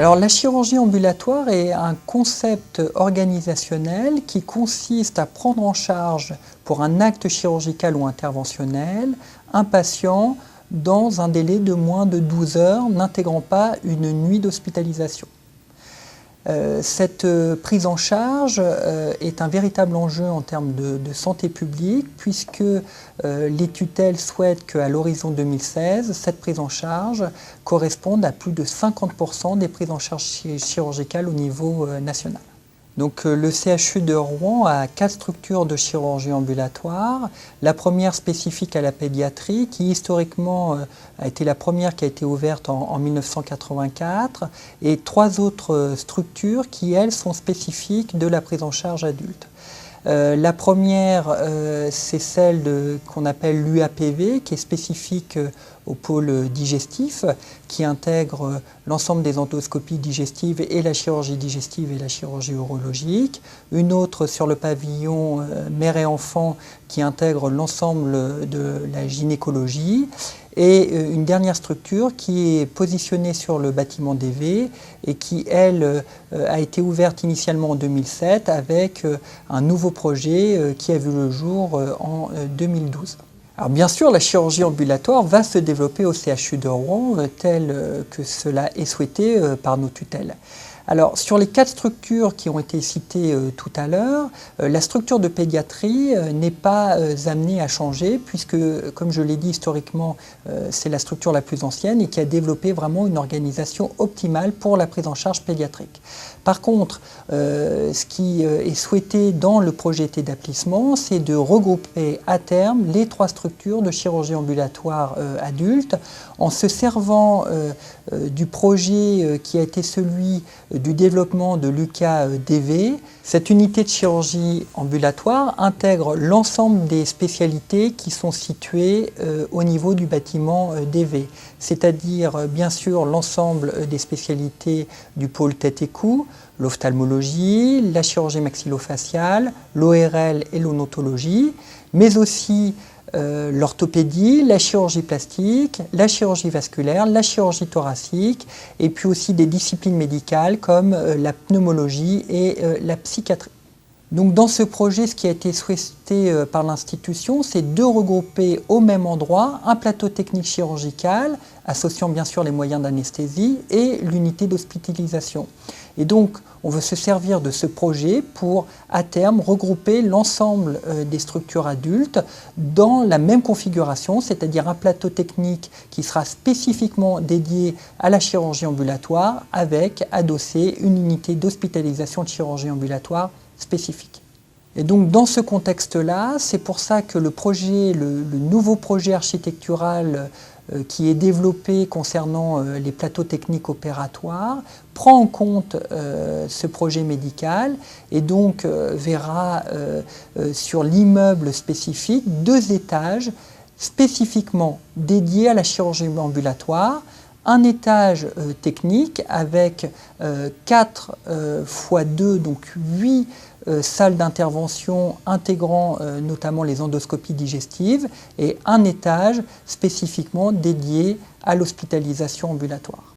Alors la chirurgie ambulatoire est un concept organisationnel qui consiste à prendre en charge pour un acte chirurgical ou interventionnel un patient dans un délai de moins de 12 heures n'intégrant pas une nuit d'hospitalisation. Cette prise en charge est un véritable enjeu en termes de santé publique puisque les tutelles souhaitent qu'à l'horizon 2016, cette prise en charge corresponde à plus de 50% des prises en charge chirurgicales au niveau national. Donc, le CHU de Rouen a 4 structures de chirurgie ambulatoire. La première spécifique à la pédiatrie, qui historiquement a été la première qui a été ouverte en 1984, et 3 autres structures qui, elles, sont spécifiques de la prise en charge adulte. La première, c'est celle qu'on appelle l'UAPV, qui est spécifique au pôle digestif, qui intègre l'ensemble des endoscopies digestives et la chirurgie digestive et la chirurgie urologique. Une autre sur le pavillon mère et enfant, qui intègre l'ensemble de la gynécologie. Et une dernière structure qui est positionnée sur le bâtiment d'Évé et qui, elle, a été ouverte initialement en 2007 avec un nouveau projet qui a vu le jour en 2012. Alors bien sûr, la chirurgie ambulatoire va se développer au CHU de Rouen tel que cela est souhaité par nos tutelles. Alors, sur les 4 structures qui ont été citées tout à l'heure, la structure de pédiatrie n'est pas amenée à changer puisque, comme je l'ai dit historiquement, c'est la structure la plus ancienne et qui a développé vraiment une organisation optimale pour la prise en charge pédiatrique. Par contre, ce qui est souhaité dans le projet d'établissement, c'est de regrouper à terme les 3 structures de chirurgie ambulatoire adulte en se servant du projet qui a été celui du développement de l'UCA-DV. Cette unité de chirurgie ambulatoire intègre l'ensemble des spécialités qui sont situées au niveau du bâtiment DV, c'est-à-dire bien sûr l'ensemble des spécialités du pôle tête et cou, l'ophtalmologie, la chirurgie maxillofaciale, l'ORL et l'odontologie, mais aussi l'orthopédie, la chirurgie plastique, la chirurgie vasculaire, la chirurgie thoracique et puis aussi des disciplines médicales comme la pneumologie et la psychiatrie. Donc dans ce projet, ce qui a été souhaité par l'institution, c'est de regrouper au même endroit un plateau technique chirurgical, associant bien sûr les moyens d'anesthésie et l'unité d'hospitalisation. Et donc, on veut se servir de ce projet pour, à terme, regrouper l'ensemble des structures adultes dans la même configuration, c'est-à-dire un plateau technique qui sera spécifiquement dédié à la chirurgie ambulatoire avec adossé une unité d'hospitalisation de chirurgie ambulatoire spécifique. Et donc dans ce contexte-là, c'est pour ça que le nouveau projet architectural qui est développé concernant les plateaux techniques opératoires prend en compte ce projet médical et donc verra sur l'immeuble spécifique 2 étages spécifiquement dédiés à la chirurgie ambulatoire, un étage technique avec 4 x 2, donc 8 salles d'intervention intégrant notamment les endoscopies digestives et un étage spécifiquement dédié à l'hospitalisation ambulatoire.